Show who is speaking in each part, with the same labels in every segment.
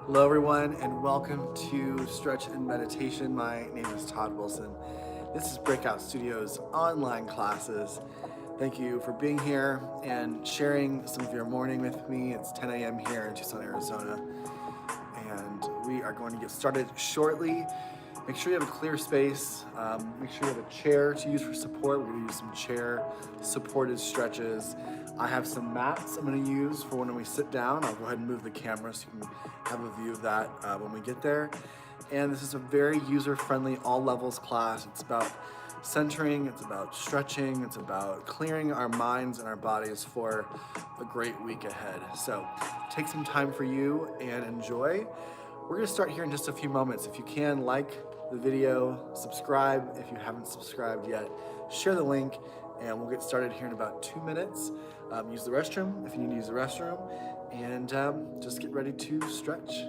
Speaker 1: Hello everyone and welcome to Stretch and Meditation. My name is Todd Wilson. This is BreakOut Studios online classes. Thank you for being here and sharing some of your morning with me. It's 10 a.m. here in Tucson, Arizona. And we are going to get started shortly. Make sure you have a clear space. Make sure you have a chair to use for support. We're going to use some chair supported stretches. I have some mats I'm going to use for when we sit down. I'll go ahead and move the camera so you can have a view of that when we get there. And this is a very user-friendly, all levels class. It's about centering, it's about stretching, it's about clearing our minds and our bodies for a great week ahead. So take some time for you and enjoy. We're gonna start here in just a few moments. If you can, like the video, subscribe if you haven't subscribed yet, share the link, and we'll get started here in about 2 minutes. Use the restroom if you need to use the restroom, and just get ready to stretch.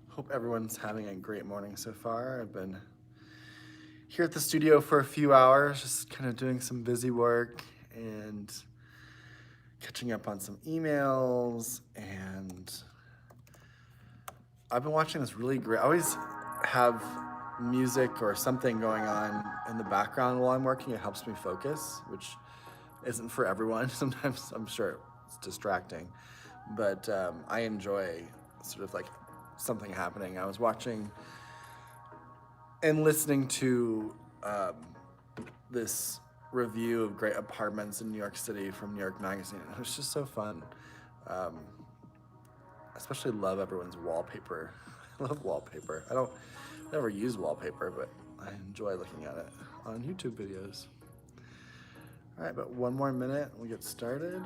Speaker 1: Hope everyone's having a great morning so far. I've been here at the studio for a few hours, just kind of doing some busy work and catching up on some emails. And I've been watching this really great, I always have music or something going on in the background while I'm working. It helps me focus, which isn't for everyone. Sometimes I'm sure it's distracting, but I enjoy sort of like something happening. I was watching and listening to this review of great apartments in New York City from New York Magazine. It was just so fun. Especially love everyone's wallpaper. I love wallpaper. I don't never use wallpaper, but I enjoy looking at it on YouTube videos. All right, but one more minute and we get started.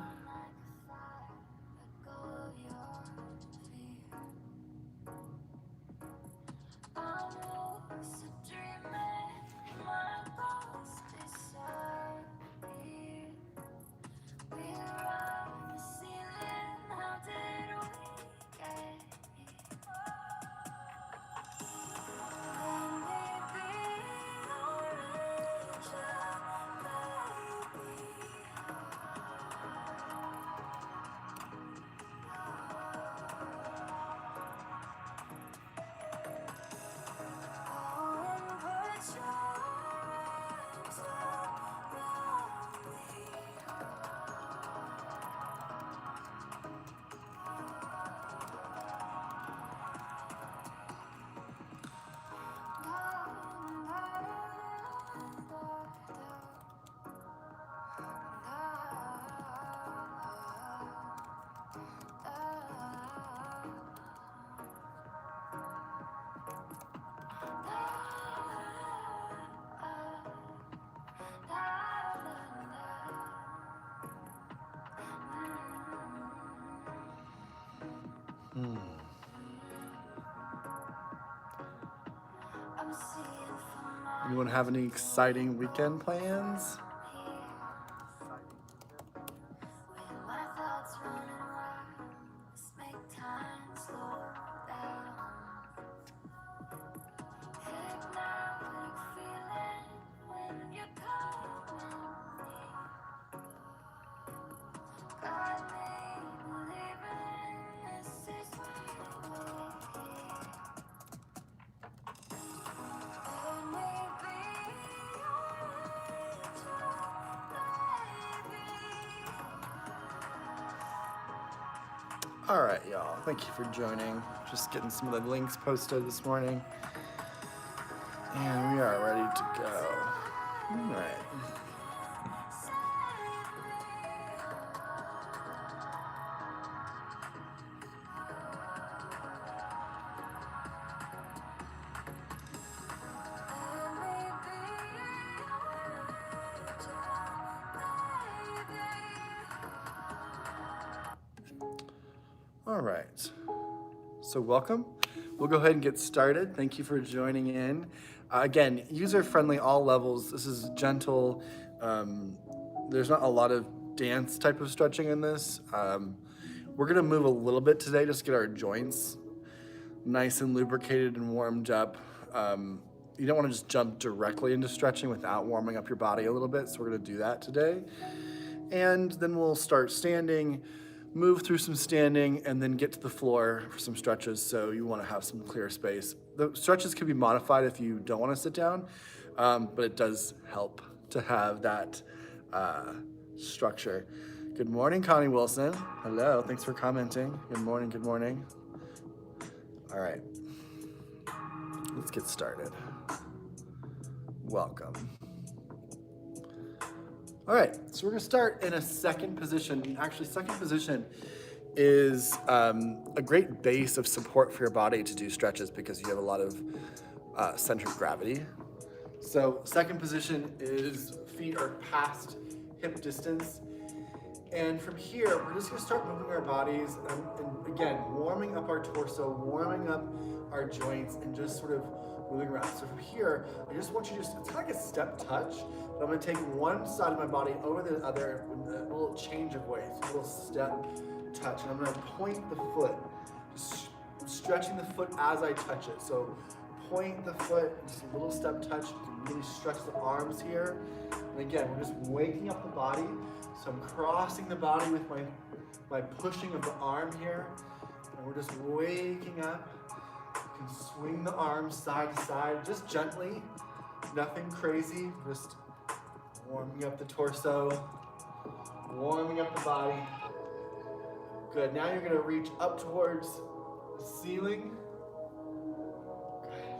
Speaker 1: Anyone have any exciting weekend plans? All right, y'all. Thank you for joining. Just getting some of the links posted this morning. And we are ready to go. All right. All right. So welcome. We'll go ahead and get started. Thank you for joining in. Again, user-friendly, all levels. This is gentle. There's not a lot of dance type of stretching in this. We're gonna move a little bit today, just get our joints nice and lubricated and warmed up. You don't wanna just jump directly into stretching without warming up your body a little bit, so we're gonna do that today. And then we'll start standing, move through some standing, and then get to the floor for some stretches, so you wanna have some clear space. The stretches can be modified if you don't wanna sit down, but it does help to have that structure. Good morning, Connie Wilson. Hello, thanks for commenting. Good morning, good morning. All right, let's get started. Welcome. All right, so we're gonna start in a second position. Actually, second position is a great base of support for your body to do stretches because you have a lot of center of gravity. So second position is feet are past hip distance. And from here, we're just gonna start moving our bodies and again, warming up our torso, warming up our joints, and just sort of moving around. So from here, I just want you to it's kind of like a step touch, but I'm gonna take one side of my body over the other with a little change of weight, a little step touch. And I'm gonna point the foot, just stretching the foot as I touch it. So point the foot, just a little step touch. You can really stretch the arms here. And again, we're just waking up the body. So I'm crossing the body with my pushing of the arm here. And we're just waking up. You can swing the arms side to side, just gently. Nothing crazy, just warming up the torso, warming up the body. Good, now you're gonna reach up towards the ceiling. Good.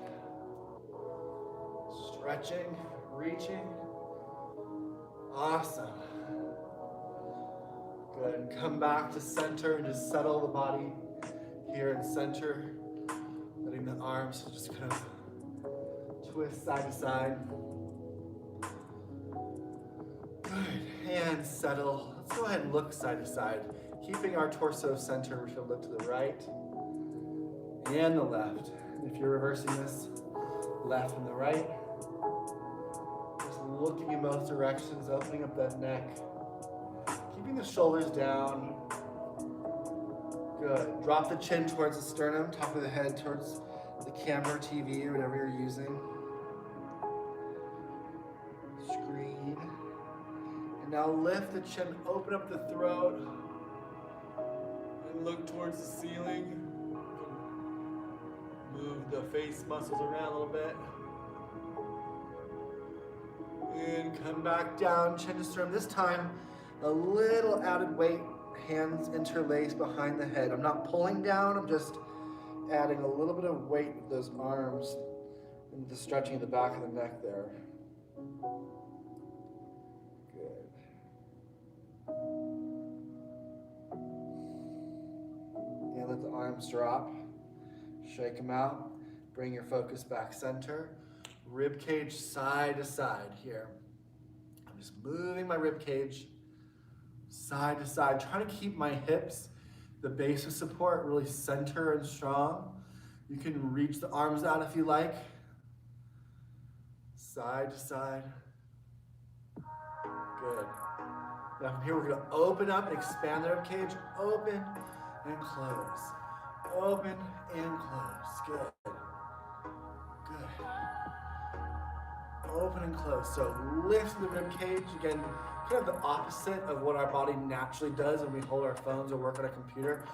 Speaker 1: Stretching, reaching. Awesome. Good, and come back to center and just settle the body here in center. Letting the arms just kind of twist side to side. Good, and settle. Let's go ahead and look side to side. Keeping our torso center, we're gonna look to the right and the left. And if you're reversing this, left and the right. Just looking in both directions, opening up that neck. Keeping the shoulders down. Good. Drop the chin towards the sternum, top of the head towards the camera, TV, or whatever you're using. Screen. And now lift the chin, open up the throat, and look towards the ceiling. Move the face muscles around a little bit. And come back down, chin to sternum. This time, a little added weight, hands interlaced behind the head. I'm not pulling down, I'm just adding a little bit of weight with those arms and the stretching of the back of the neck there. Good. And let the arms drop. Shake them out. Bring your focus back center. Rib cage side to side here. I'm just moving my rib cage side to side, trying to keep my hips, the base of support, really center and strong. You can reach the arms out if you like. Side to side. Good. Now from here, we're gonna open up and expand the rib cage. Open and close. Open and close. Good. Good. Open and close. So lift the rib cage. Again, kind of the opposite of what our body naturally does when we hold our phones or work on a computer.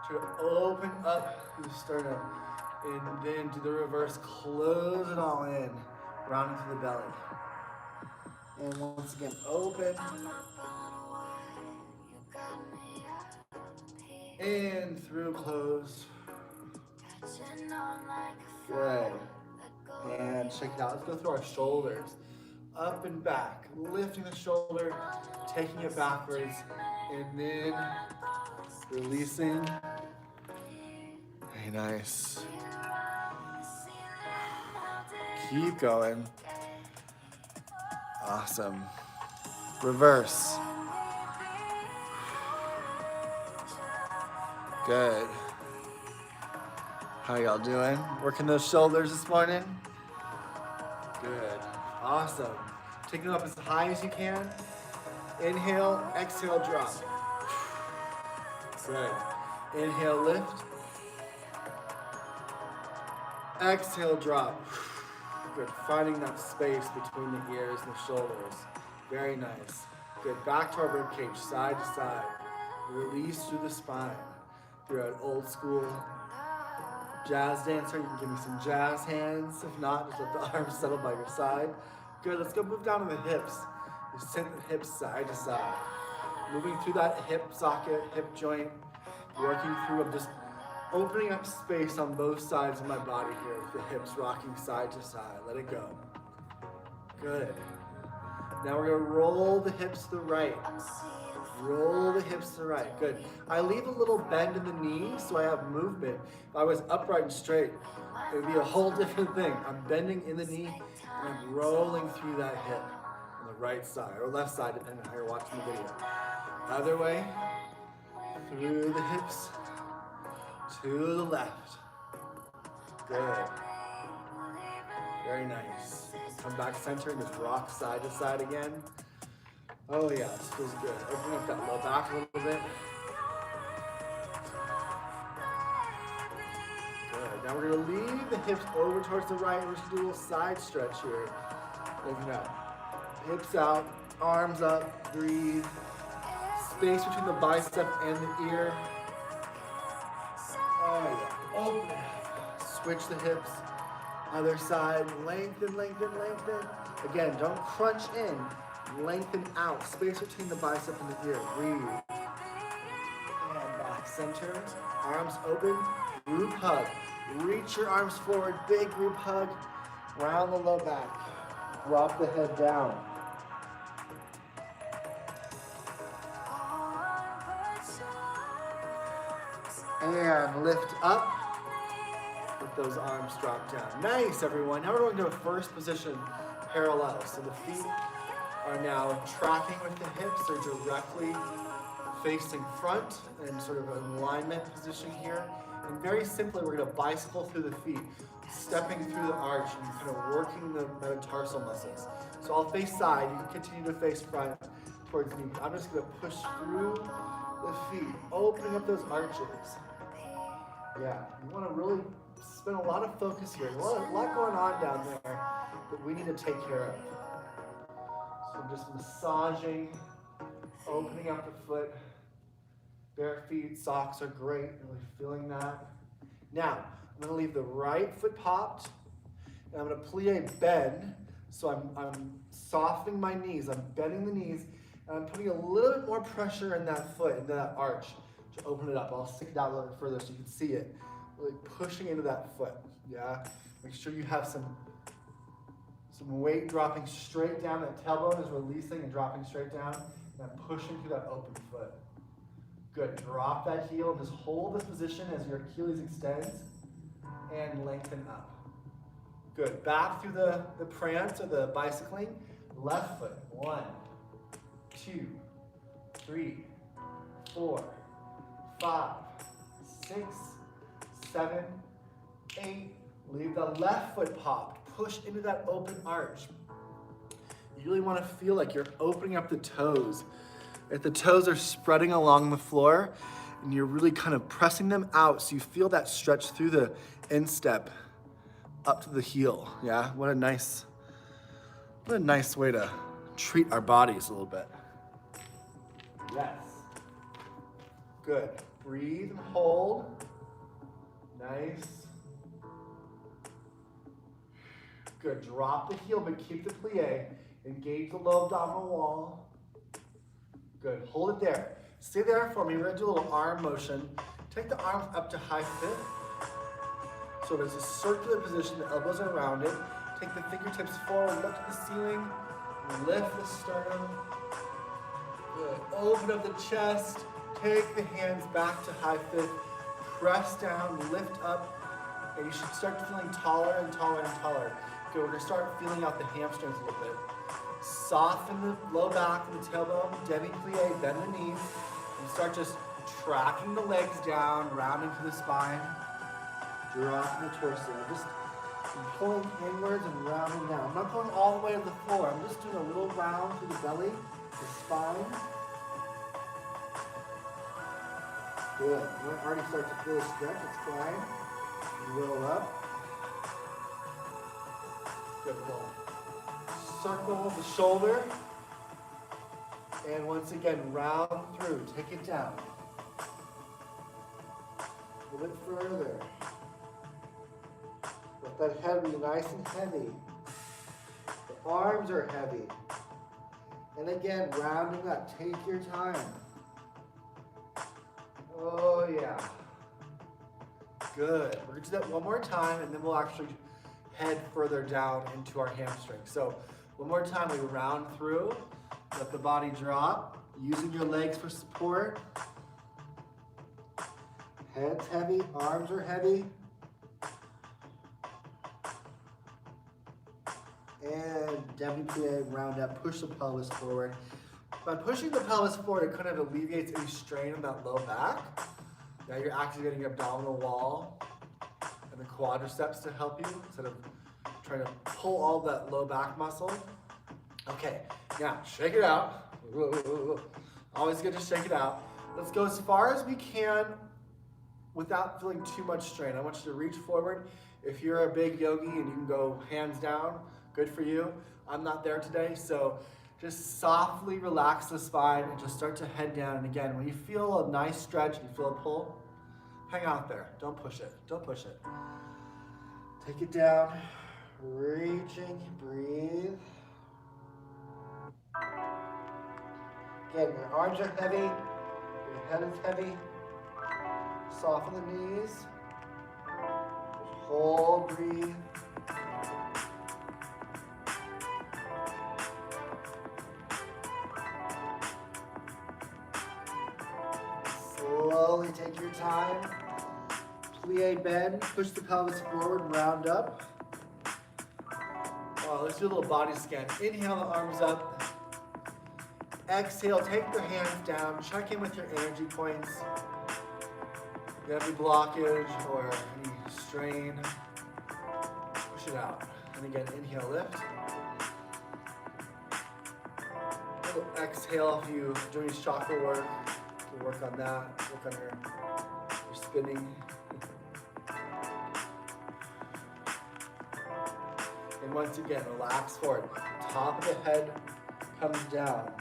Speaker 1: Try to open up the sternum and then do the reverse, close it all in, round into the belly. And once again, open In, through, close. Good. And check it out. Let's go through our shoulders. Up and back. Lifting the shoulder, taking it backwards, and then releasing. Very nice. Keep going. Awesome. Reverse. Good. How y'all doing? Working those shoulders this morning? Good. Awesome. Taking them up as high as you can. Inhale, exhale, drop. Good. Inhale, lift. Exhale, drop. Good. Finding that space between the ears and the shoulders. Very nice. Good. Back to our rib cage, side to side. Release through the spine. Through an old school jazz dancer, you can give me some jazz hands. If not, just let the arms settle by your side. Good, let's go move down to the hips. You send the hips side to side. Moving through that hip socket, hip joint. Working through, I'm just opening up space on both sides of my body here with the hips rocking side to side. Let it go. Good. Now we're gonna roll the hips to the right. Roll the hips to the right. Good. I leave a little bend in the knees so I have movement. If I was upright and straight, it would be a whole different thing. I'm bending in the knee and I'm rolling through that hip on the right side or left side, depending on how you're watching the video. Other way, through the hips to the left. Good. Very nice. Come back center and just rock side to side again. Oh yeah, this feels good. Open up that low back a little bit. Good. Now we're gonna leave the hips over towards the right. We're just gonna do a little side stretch here. Open up. Hips out, arms up, breathe. Space between the bicep and the ear. Oh yeah, open it up. Switch the hips. Other side, lengthen, lengthen, lengthen. Again, don't crunch in. Lengthen out, space between the bicep and the ear. Breathe. And back center. Arms open. Group hug. Reach your arms forward. Big group hug. Round the low back. Drop the head down. And lift up. Let those arms drop down. Nice, everyone. Now we're going to a first position parallel. So the feet are now tracking with the hips. They're directly facing front and sort of an alignment position here. And very simply, we're going to bicycle through the feet, stepping through the arch and kind of working the metatarsal muscles. So I'll face side. You can continue to face front towards me. I'm just going to push through the feet, opening up those arches. Yeah, you want to really spend a lot of focus here. A lot going on down there that we need to take care of. So just massaging, opening up the foot. Bare feet, socks are great, really feeling that. Now, I'm gonna leave the right foot popped, and I'm gonna plie bend. So I'm softening my knees, I'm bending the knees, and I'm putting a little bit more pressure in that foot, into that arch, to open it up. I'll stick it out a little bit further so you can see it. Really pushing into that foot, yeah? Make sure you have some weight dropping straight down. That tailbone is releasing and dropping straight down. And I'm pushing through that open foot. Good. Drop that heel and just hold this position as your Achilles extends and lengthen up. Good. Back through the prance or the bicycling. Left foot. 1, 2, 3, 4, 5, 6, 7, 8. Leave the left foot popped. Push into that open arch. You really want to feel like you're opening up the toes. If the toes are spreading along the floor and you're really kind of pressing them out so you feel that stretch through the instep up to the heel. Yeah, what a nice way to treat our bodies a little bit. Yes. Good. Breathe and hold. Nice. Good. Drop the heel, but keep the plie. Engage the low abdominal wall. Good. Hold it there. Stay there for me. We're going to do a little arm motion. Take the arms up to high fifth. So there's a circular position, the elbows are rounded. Take the fingertips forward, look to the ceiling, lift the sternum. Good. Open up the chest, take the hands back to high fifth, press down, lift up, and you should start feeling taller and taller and taller. Okay, we're gonna start feeling out the hamstrings a little bit. Soften the low back and the tailbone, demi-plie, bend the knees, and start just tracking the legs down, rounding to the spine, dropping the torso. Just pulling inwards and rounding down. I'm not going all the way to the floor. I'm just doing a little round through the belly, the spine. Good. You might already start to feel a stretch. It's fine. Roll up. Good. Roll. Circle the shoulder. And once again, round through. Take it down. A little bit further. Let that head be nice and heavy. The arms are heavy. And again, rounding up. Take your time. Oh, yeah. Good. We're going to do that one more time, and then we'll actually head further down into our hamstring. So one more time, we round through. Let the body drop. Using your legs for support. Head's heavy. Arms are heavy. And demi-plie, round up, push the pelvis forward. By pushing the pelvis forward, it kind of alleviates any strain on that low back. Now you're activating your abdominal wall and the quadriceps to help you instead of trying to pull all that low back muscle. Okay, now shake it out. Always good to shake it out. Let's go as far as we can without feeling too much strain. I want you to reach forward. If you're a big yogi and you can go hands down, good for you. I'm not there today, so just softly relax the spine and just start to head down. And again, when you feel a nice stretch, you feel a pull, hang out there. Don't push it. Don't push it. Take it down. Reaching. Breathe. Again, your arms are heavy. Your head is heavy. Soften the knees. Just hold. Breathe. Slowly take your time. Plie bend, push the pelvis forward, round up. Let's do a little body scan. Inhale the arms up. Exhale, take the hands down. Check in with your energy points. If you have any blockage or any strain, push it out. And again, inhale, lift. A little exhale if you're doing chakra work. Work on that, work on your spinning. And once again, relax forward. Top of the head comes down.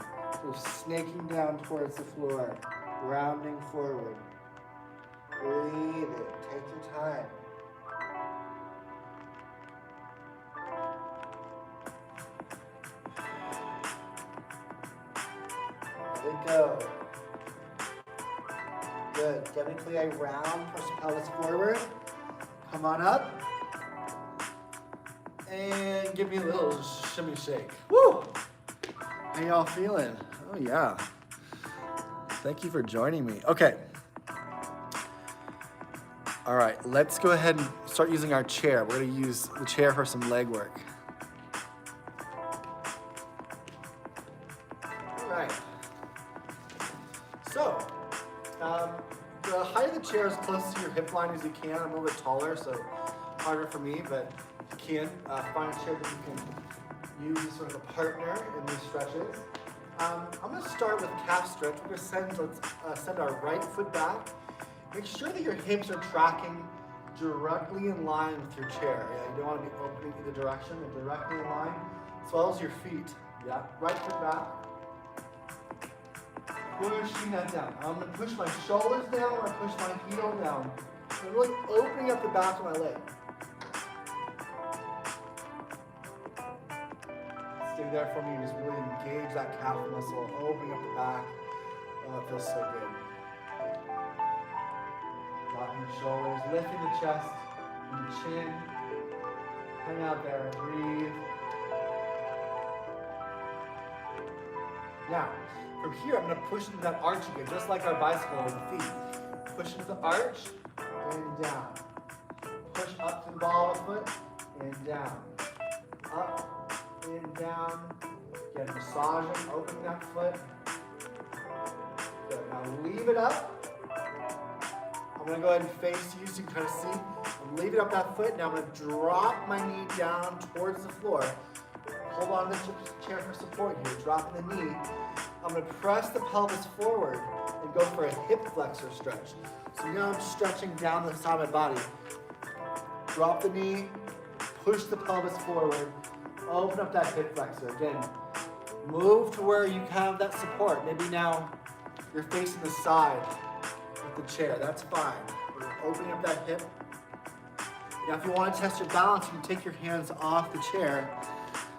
Speaker 1: We're snaking down towards the floor, rounding forward. Breathe in, take your time. Let it go. Good. Demi-plie round, push the pelvis forward. Come on up. And give me a little shimmy shake. Woo! How y'all feeling? Oh yeah. Thank you for joining me. Okay. All right, let's go ahead and start using our chair. We're gonna use the chair for some leg work. All right. So, the height of the chair is close to your hip line as you can. I'm a little bit taller, so harder for me, but you can find a chair that you can use as sort of a partner in these stretches. I'm going to start with calf stretch. We're going to send our right foot back. Make sure that your hips are tracking directly in line with your chair. Yeah, you don't want to be opening either direction. They're directly in line, as well as your feet. Yeah, right foot back. Pushing that down. I'm going to push my shoulders down or push my heel down. I'm really opening up the back of my leg. Stay there for me. Just really engage that calf muscle, opening up the back. Oh, it feels so good. Locking the shoulders, lifting the chest and the chin. Hang out there, breathe. Now, from here, I'm going to push into that arch again, just like our bicycle with the feet. Push into the arch and down. Push up to the ball of the foot and down. Up and down. Again, massaging, opening that foot. Good. Now leave it up. I'm going to go ahead and face you so you can kind of see. I'm leaving up that foot. Now I'm going to drop my knee down towards the floor. Hold on to the chair for support here. Dropping the knee. I'm going to press the pelvis forward and go for a hip flexor stretch. So now I'm stretching down the side of my body. Drop the knee, push the pelvis forward, open up that hip flexor. Again, move to where you have that support. Maybe now you're facing the side of the chair. That's fine. We're opening up that hip. Now if you want to test your balance, you can take your hands off the chair,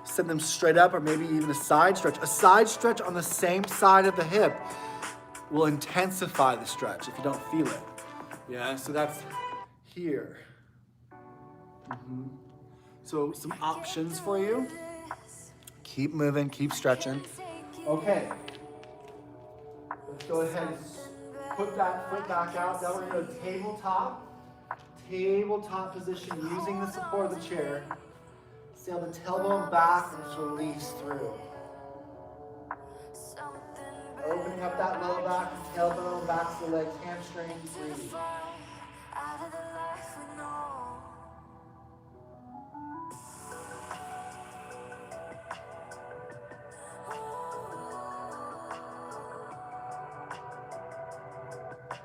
Speaker 1: set them straight up, or maybe even a side stretch. A side stretch on the same side of the hip will intensify the stretch if you don't feel it. Yeah, so that's here. So some options for you. Keep moving, keep stretching. Okay. Let's go ahead and put that foot back out. Now we're going to go tabletop position using the support of the chair. Sail the tailbone back and just release through. Opening up that low back, tailbone, back to the legs, hamstrings, breathe.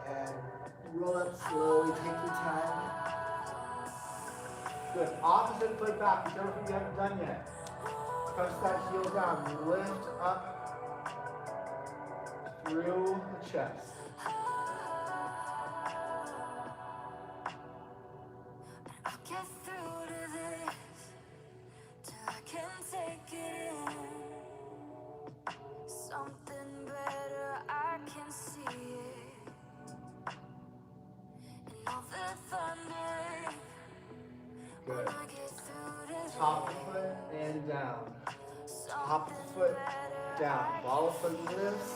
Speaker 1: And roll up slowly, take your time. Good. Opposite foot back, whichever foot you haven't done yet. Press that heel down, lift up through the chest. I'll get through to this till I can take it in. Something better, I can see it. And all the thunder. Good. Top of the foot and down. Top of the foot, down. Ball of foot lifts.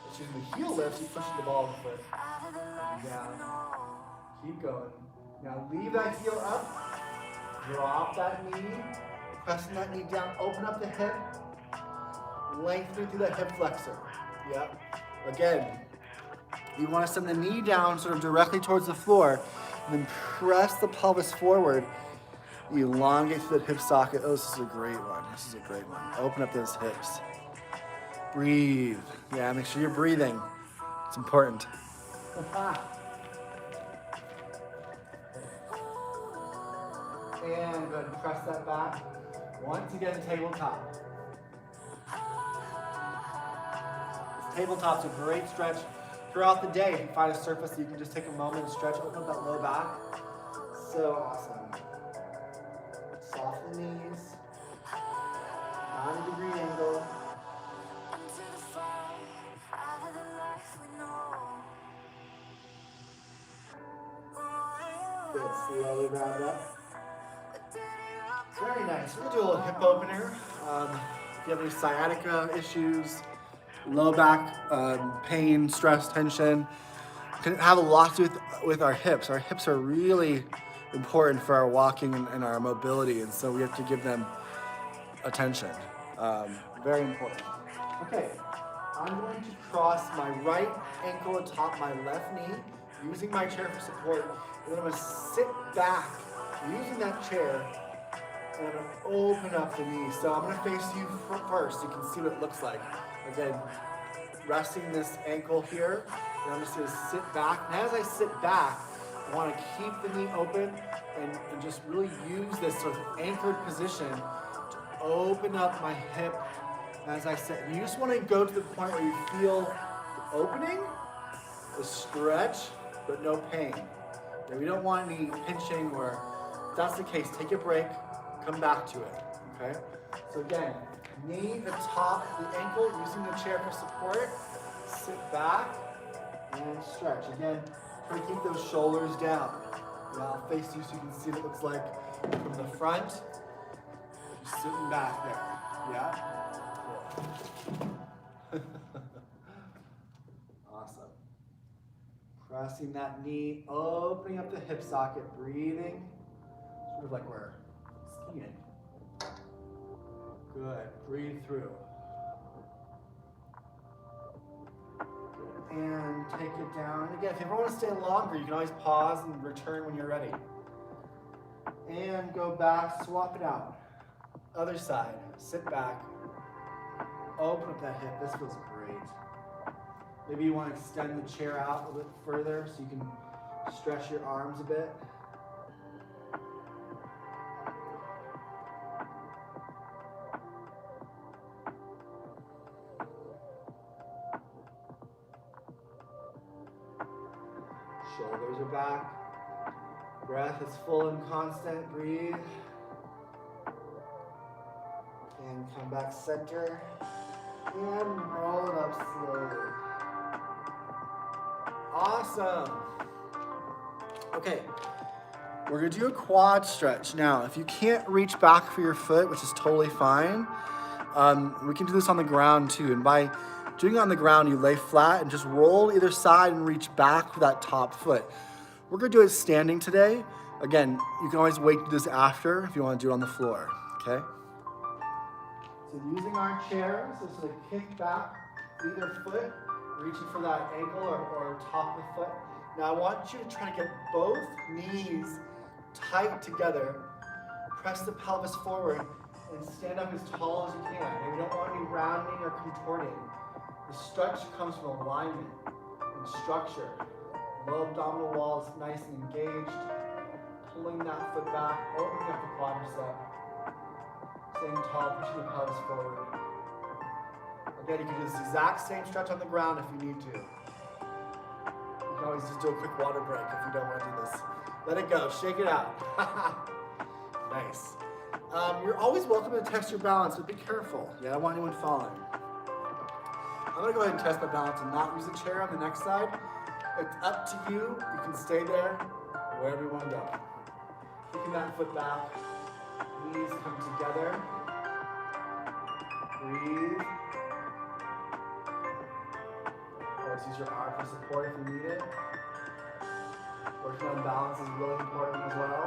Speaker 1: Excuse me, heel lifts, you push the ball of the foot. And down. Keep going. Now leave that heel up. Drop that knee. Pressing that knee down. Open up the hip. Lengthening through that hip flexor. Yep. Again, you want to send the knee down sort of directly towards the floor. And then press the pelvis forward. Elongate through that hip socket. Oh, this is a great one. This is a great one. Open up those hips. Breathe. Yeah, make sure you're breathing. It's important. And go ahead and press that back. Once again, tabletop. This tabletop's a great stretch throughout the day. If you find a surface that you can just take a moment and stretch, open up that low back. So awesome. Soften the knees. 90-degree angle. Good. Slowly round up. Very nice. We're going to do a little hip opener. If you have any sciatica issues, low back pain, stress, tension, can have a lot to do with our hips. Our hips are really important for our walking and our mobility, and so we have to give them attention. Very important. Okay, I'm going to cross my right ankle atop my left knee, using my chair for support, and then I'm going to sit back using that chair, and I'm going to open up the knee. So I'm going to face you first so you can see what it looks like. Again, resting this ankle here, and I'm just going to sit back. And as I sit back, I want to keep the knee open and just really use this sort of anchored position to open up my hip as I sit. And you just want to go to the point where you feel the opening, the stretch, but no pain. And we don't want any pinching, or if that's the case, take a break, come back to it, okay? So again, knee atop the ankle, using the chair for support, sit back and stretch. Again, Try to keep those shoulders down. Yeah, I'll face you so you can see what it looks like from the front. Just sitting back there. Yeah? Cool. Awesome. Pressing that knee, opening up the hip socket, breathing. Sort of like we're skiing. Good. Breathe through. And take it down. And again, if you ever want to stay longer, you can always pause and return when you're ready. And go back, swap it out. Other side, sit back. Open up that hip, this feels great. Maybe you want to extend the chair out a bit further so you can stretch your arms a bit. Shoulders are back. Breath is full and constant. Breathe. And come back center. And roll it up slowly. Awesome. Okay. We're going to do a quad stretch. Now, if you can't reach back for your foot, which is totally fine, we can do this on the ground too. And by doing it on the ground, you lay flat and just roll either side and reach back for that top foot. We're gonna do it standing today. Again, you can always wait to do this after if you wanna do it on the floor, okay? So using our chair, so sort of kick back either foot, reaching for that ankle or top of the foot. Now I want you to try to get both knees tight together, press the pelvis forward, and stand up as tall as you can. And you don't want to be rounding or contorting. The stretch comes from alignment and structure. Low abdominal wall is nice and engaged. Pulling that foot back, opening up the quadricep. Staying tall, pushing the pelvis forward. Again, you can do this exact same stretch on the ground if you need to. You can always just do a quick water break if you don't want to do this. Let it go, shake it out. Nice. You're always welcome to test your balance, but be careful. Yeah, I don't want anyone falling. I'm gonna go ahead and test my balance and not use the chair on the next side. It's up to you. You can stay there, wherever you want to go. Kicking that foot back. Knees come together. Breathe. Always use your arm for support if you need it. Working on balance is really important as well.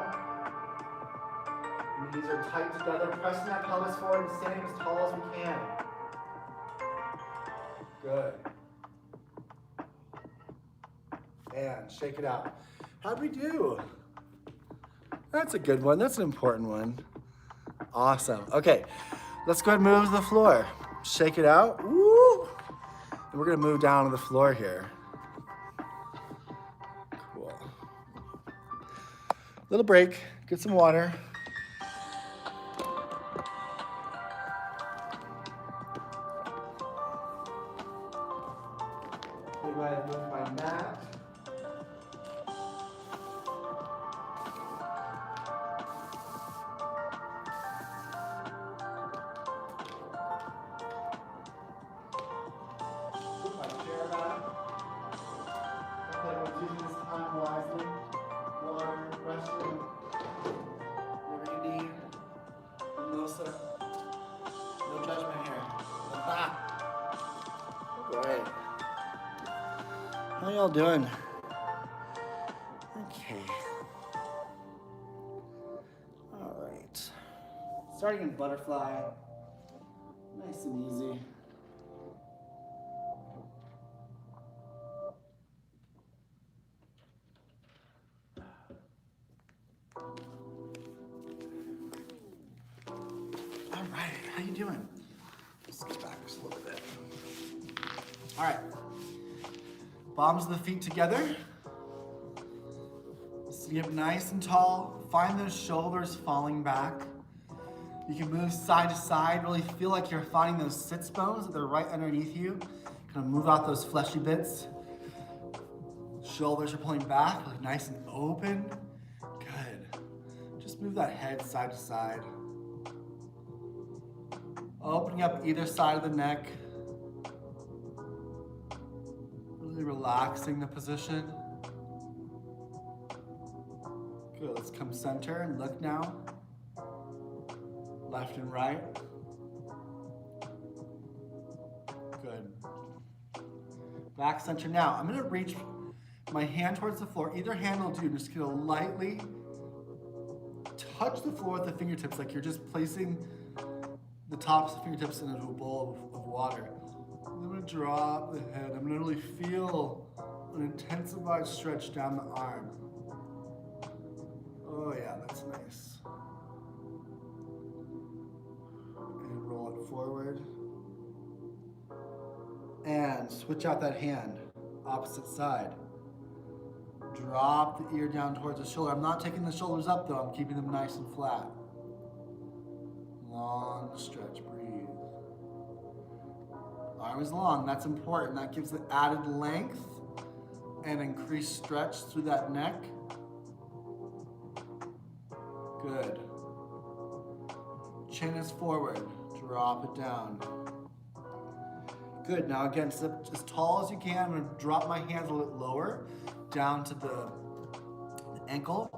Speaker 1: Knees are tight together, pressing that pelvis forward and standing as tall as we can. Good. And shake it out. How'd we do? That's a good one. That's an important one. Awesome. Okay, let's go ahead and move to the floor. Shake it out. Woo! And we're gonna move down to the floor here. Cool. Little break. Get some water. Go ahead and move my mat. Put my chair back. Okay, we're using this time wisely. Water, restroom, whatever you need. No, sir. No judgment here. Great. How y'all doing? Okay. All right. Starting in butterfly. Nice and easy. All right, how you doing? Let's get back just a little bit. All right. Palms of the feet together. Sitting up nice and tall. Find those shoulders falling back. You can move side to side. Really feel like you're finding those sits bones that are right underneath you. Kind of move out those fleshy bits. Shoulders are pulling back, look nice and open. Good. Just move that head side to side. Opening up either side of the neck. Really relaxing the position. Good, let's come center and look now. Left and right. Good. Back center now. I'm gonna reach my hand towards the floor. Either hand will do. I'm just gonna lightly touch the floor with the fingertips, like you're just placing the tops of the fingertips into a bowl of water. I'm gonna drop the head. I'm gonna really feel an intensified stretch down the arm. Oh yeah, that's nice. And roll it forward. And switch out that hand, opposite side. Drop the ear down towards the shoulder. I'm not taking the shoulders up though, I'm keeping them nice and flat. Long stretch, breathe. Arm is long, that's important. That gives the added length and increased stretch through that neck. Good. Chin is forward, drop it down. Good, now again, sit as tall as you can. I'm gonna drop my hands a little lower, down to the ankle.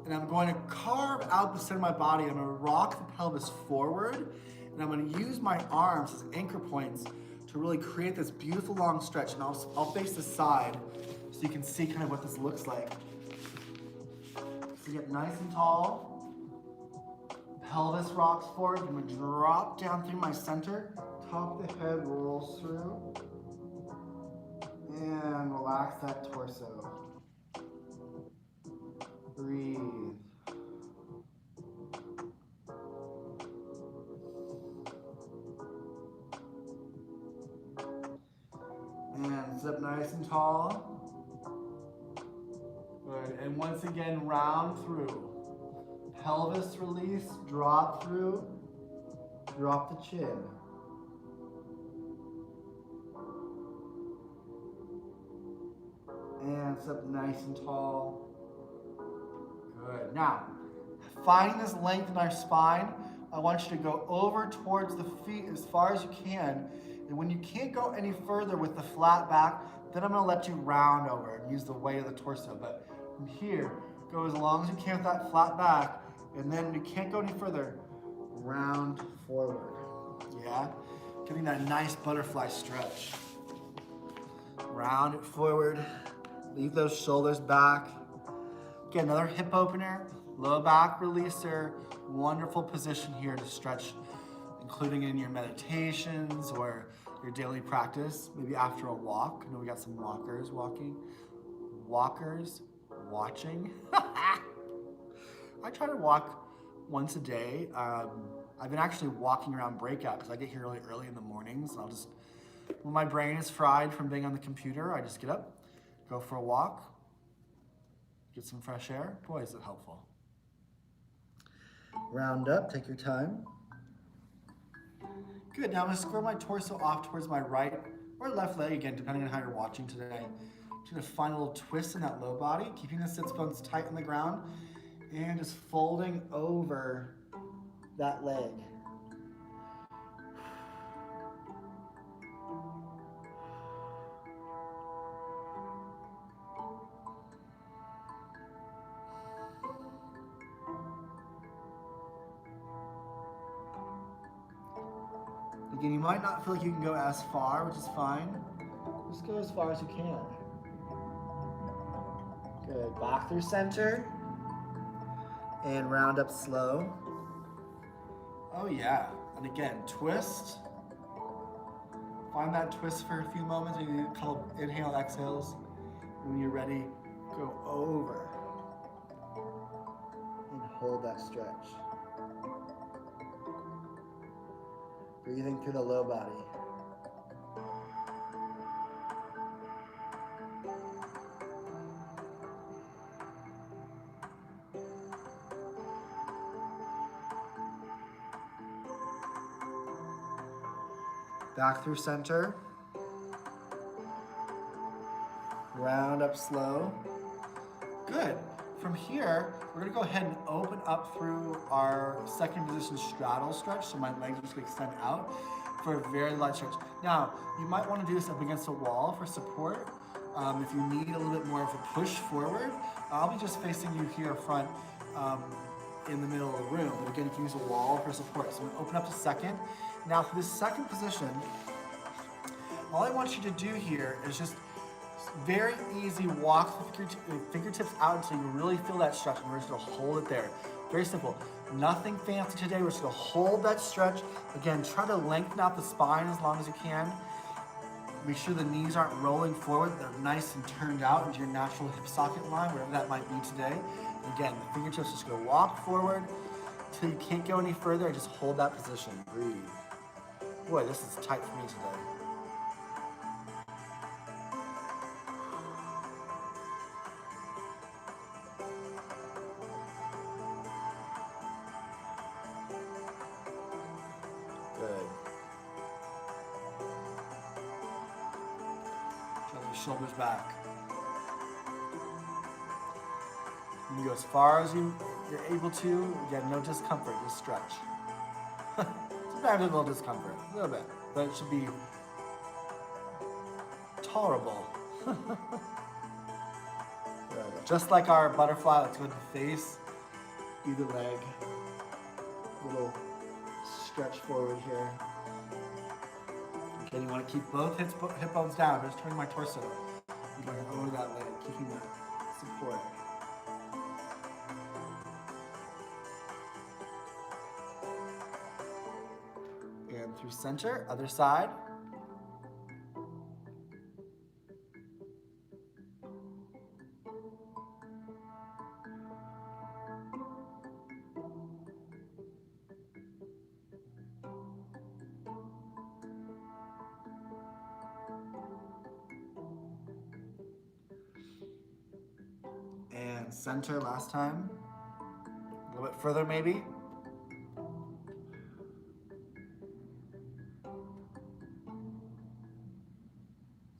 Speaker 1: And I'm going to carve out the center of my body. I'm gonna rock the pelvis forward. And I'm gonna use my arms as anchor points to really create this beautiful long stretch. And I'll face the side so you can see kind of what this looks like. So get nice and tall. Pelvis rocks forward. I'm gonna drop down through my center. Top of the head rolls through. And relax that torso. Breathe. And sit up nice and tall. Good. And once again, round through. Pelvis release, drop through, drop the chin. And sit up nice and tall. Good. Now, finding this length in our spine, I want you to go over towards the feet as far as you can. And when you can't go any further with the flat back, then I'm gonna let you round over and use the weight of the torso. But from here, go as long as you can with that flat back. And then you can't go any further, round forward. Yeah? Getting that nice butterfly stretch. Round it forward. Leave those shoulders back. Get another hip opener, low back releaser. Wonderful position here to stretch, including in your meditations or your daily practice, maybe after a walk. I know we got some walkers walking. Walkers watching. I try to walk once a day. I've been actually walking around Breakout because I get here really early in the mornings. And I'll just, when my brain is fried from being on the computer, I just get up, go for a walk, get some fresh air. Boy, is it helpful. Round up, take your time. Good, now I'm gonna square my torso off towards my right or left leg, again, depending on how you're watching today. I'm just gonna find a little twist in that low body, keeping the sits bones tight on the ground, and just folding over that leg. Again, you might not feel like you can go as far, which is fine. Just go as far as you can. Good, back through center. And round up slow. Oh yeah, and again, twist. Find that twist for a few moments. You do a couple inhale, exhales. And when you're ready, go over. And hold that stretch. Breathing through the low body. Back through center. Round up slow. Good. From here, we're gonna go ahead and open up through our second position straddle stretch. So my legs are just gonna extend out for a very light stretch. Now, you might wanna do this up against a wall for support, If you need a little bit more of a push forward, I'll be just facing you here front in the middle of the room. But again, you can use a wall for support. So I'm gonna open up to second. Now for this second position, all I want you to do here is just very easy, walk the fingertips out until you really feel that stretch, and we're just gonna hold it there. Very simple. Nothing fancy today. We're just gonna hold that stretch. Again, try to lengthen out the spine as long as you can. Make sure the knees aren't rolling forward. They're nice and turned out into your natural hip socket line, wherever that might be today. Again, the fingertips just gonna walk forward until you can't go any further, and just hold that position. Breathe. Boy, this is tight for me today. Shoulders back. You can go as far as you're able to. Again, no discomfort, just stretch. Sometimes a little discomfort, a little bit, but it should be tolerable. Just like our butterfly, let's go to the face, either leg. Little stretch forward here. Okay, you want to keep both hip bones down. Just turning my torso. I'm going over that leg, keeping that support. And through center, other side. Center last time. A little bit further maybe.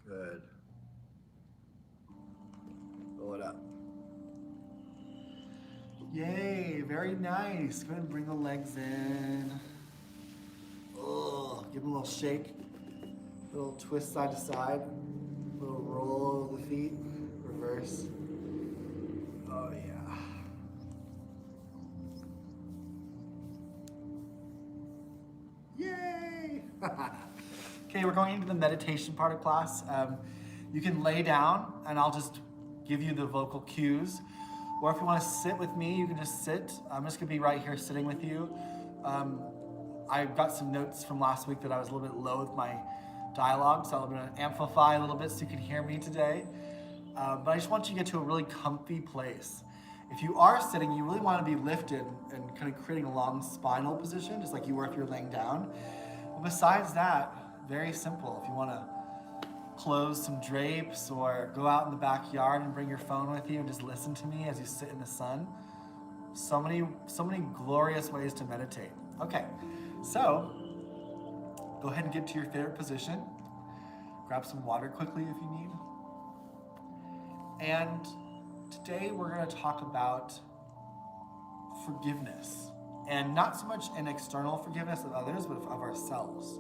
Speaker 1: Good. Roll it up. Yay, very nice. Go ahead and bring the legs in. Oh, give them a little shake. A little twist side to side. A little roll of the feet. Reverse. Oh yeah. Yay! Okay, we're going into the meditation part of class. You can lay down and I'll just give you the vocal cues. Or if you want to sit with me, you can just sit. I'm just gonna be right here sitting with you. I got some notes from last week that I was a little bit low with my dialogue, so I'm gonna amplify a little bit so you can hear me today. But I just want you to get to a really comfy place. If you are sitting, you really want to be lifted and kind of creating a long spinal position, just like you were if you're laying down. But besides that, very simple. If you want to close some drapes or go out in the backyard and bring your phone with you and just listen to me as you sit in the sun. So many glorious ways to meditate. Okay, so go ahead and get to your favorite position. Grab some water quickly if you need. And today we're going to talk about forgiveness, and not so much an external forgiveness of others, but of ourselves.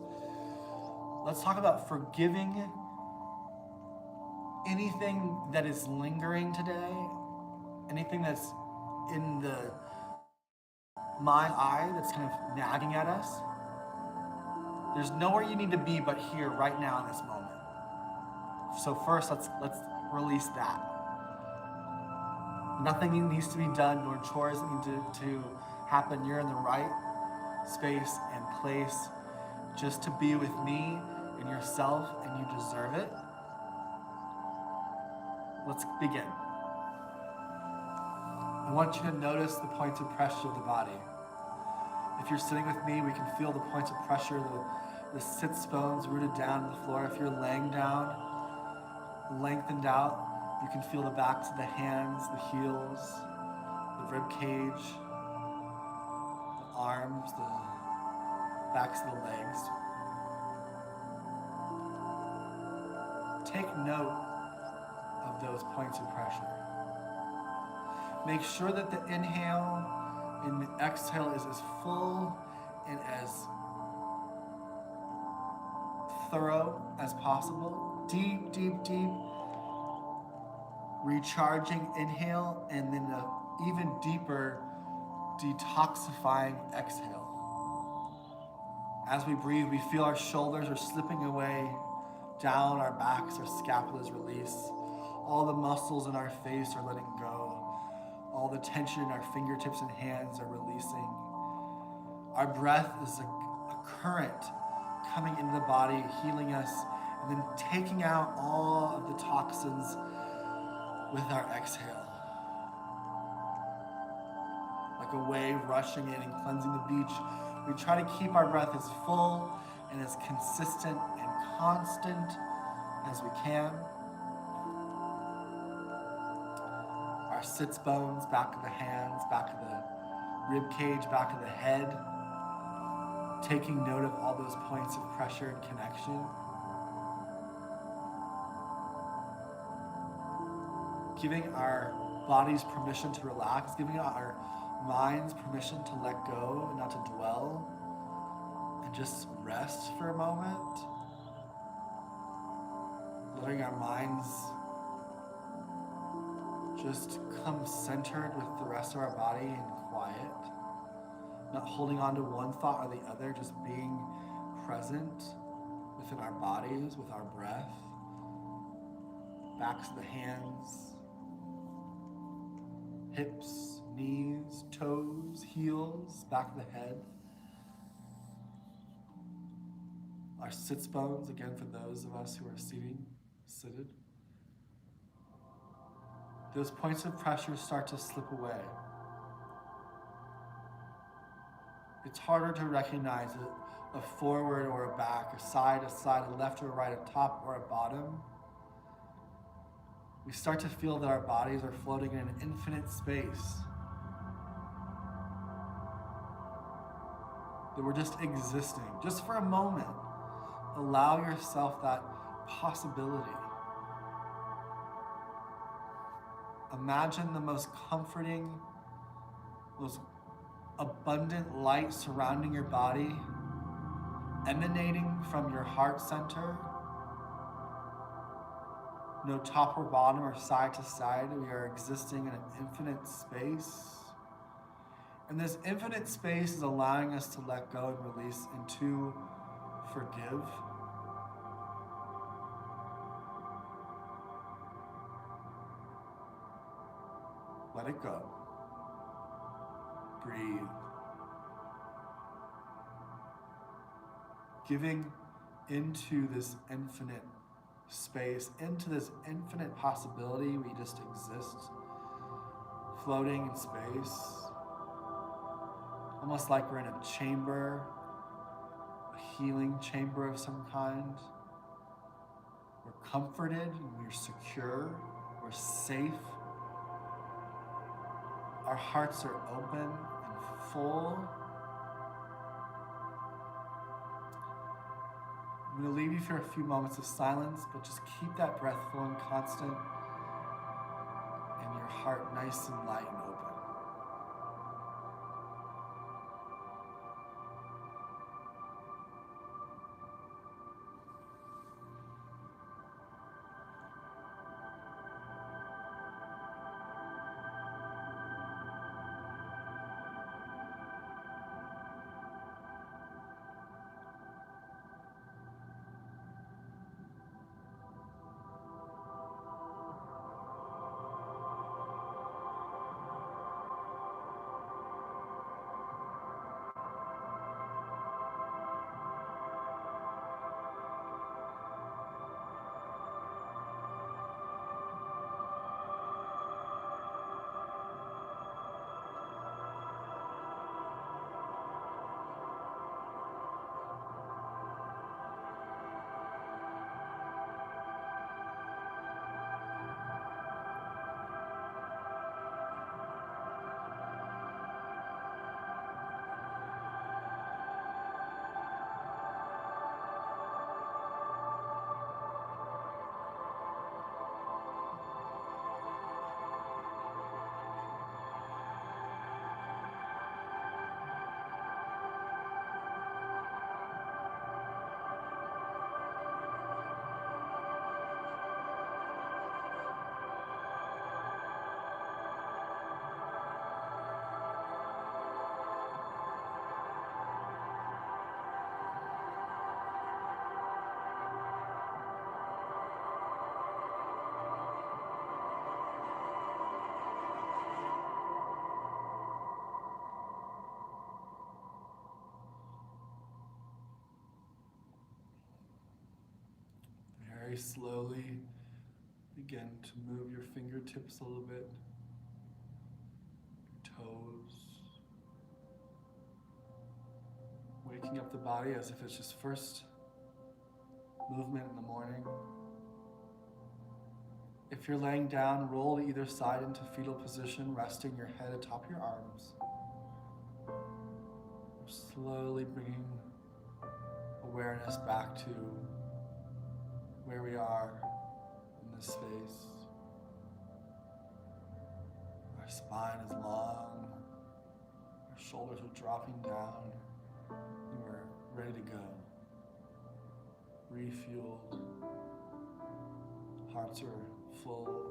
Speaker 1: Let's talk about forgiving anything that is lingering today, anything that's in the mind's eye that's kind of nagging at us. There's nowhere you need to be but here right now in this moment. So first, let's release that. Nothing needs to be done, nor chores need to happen. You're in the right space and place just to be with me and yourself, and you deserve it. Let's begin. I want you to notice the points of pressure of the body. If you're sitting with me, we can feel the points of pressure, the sits bones rooted down to the floor. If you're laying down, lengthened out, you can feel the backs of the hands, the heels, the rib cage, the arms, the backs of the legs. Take note of those points of pressure. Make sure that the inhale and the exhale is as full and as thorough as possible. Deep, deep, deep. recharging inhale, and then an even deeper detoxifying exhale. As we breathe, we feel our shoulders are slipping away down our backs, our scapulas release. All the muscles in our face are letting go. All the tension in our fingertips and hands are releasing. Our breath is a current coming into the body, healing us, and then taking out all of the toxins with our exhale. Like a wave rushing in and cleansing the beach, we try to keep our breath as full and as consistent and constant as we can. Our sits bones, back of the hands, back of the rib cage, back of the head, taking note of all those points of pressure and connection. Giving our bodies permission to relax, giving our minds permission to let go and not to dwell, and just rest for a moment. Letting our minds just come centered with the rest of our body and quiet. Not holding on to one thought or the other, just being present within our bodies, with our breath. Backs of the hands, hips, knees, toes, heels, back of the head. Our sits bones, again for those of us who are seated. Those points of pressure start to slip away. It's harder to recognize a forward or a back, a side, a left or a right, a top or a bottom. We start to feel that our bodies are floating in an infinite space. That we're just existing, just for a moment. Allow yourself that possibility. Imagine the most comforting, most abundant light surrounding your body, emanating from your heart center. No top or bottom or side to side. We are existing in an infinite space. And this infinite space is allowing us to let go and release and to forgive. Let it go. Breathe. Giving into this infinite space, into this infinite possibility, we just exist, floating in space, almost like we're in a chamber, a healing chamber of some kind. We're comforted, we're secure, we're safe. Our hearts are open and full. I'm going to leave you for a few moments of silence, but just keep that breath full and constant, and your heart nice and light and open. very slowly begin to move your fingertips a little bit, your toes, waking up the body as if it's just first movement in the morning. If you're laying down, roll to either side into fetal position, resting your head atop your arms. Slowly bringing awareness back to where we are in this space. Our spine is long, our shoulders are dropping down, and we're ready to go. Refueled, hearts are full.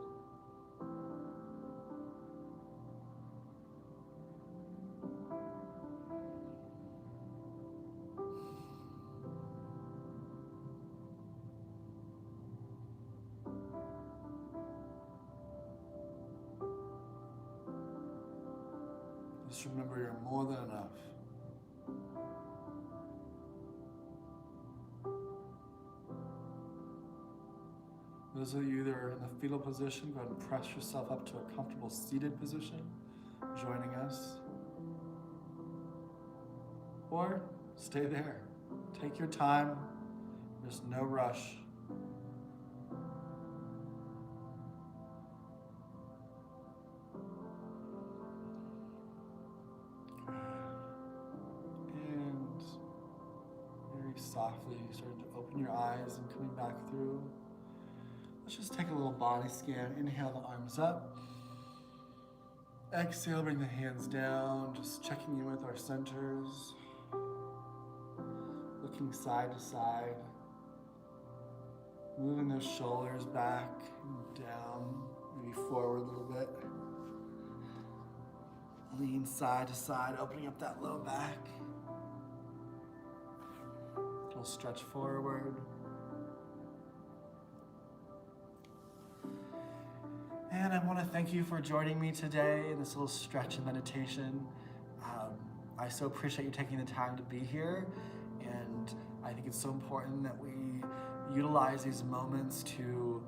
Speaker 1: Just remember, you're more than enough. Those of you that are in the fetal position, go ahead and press yourself up to a comfortable seated position, joining us. Or stay there. Take your time. There's no rush. And very softly starting to open your eyes and coming back through. Let's just take a little body scan. Inhale the arms up. Exhale, bring the hands down. Just checking in with our centers. Looking side to side. Moving those shoulders back and down. Maybe forward a little bit. Lean side to side, opening up that low back. A little stretch forward. And I want to thank you for joining me today in this little stretch and meditation. I so appreciate you taking the time to be here, and I think it's so important that we utilize these moments to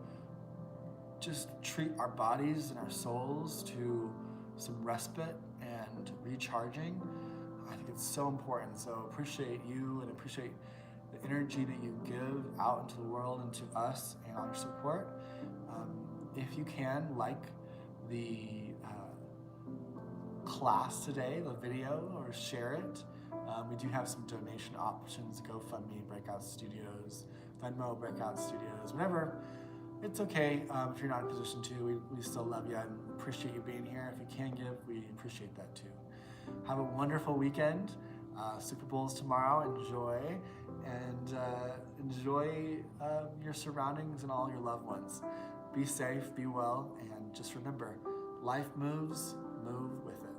Speaker 1: just treat our bodies and our souls to some respite and recharging. I think it's so important, so appreciate you and appreciate the energy that you give out into the world and to us and all your support. If you can, like the class today, the video, or share it. We do have some donation options, GoFundMe, BreakOut Studios, Venmo, BreakOut Studios, whatever. It's okay if you're not in a position to. We still love you and appreciate you being here. If you can give, we appreciate that too. Have a wonderful weekend. Super Bowl's tomorrow. Enjoy, and enjoy your surroundings and all your loved ones. Be safe, be well, and just remember, life moves, move with it.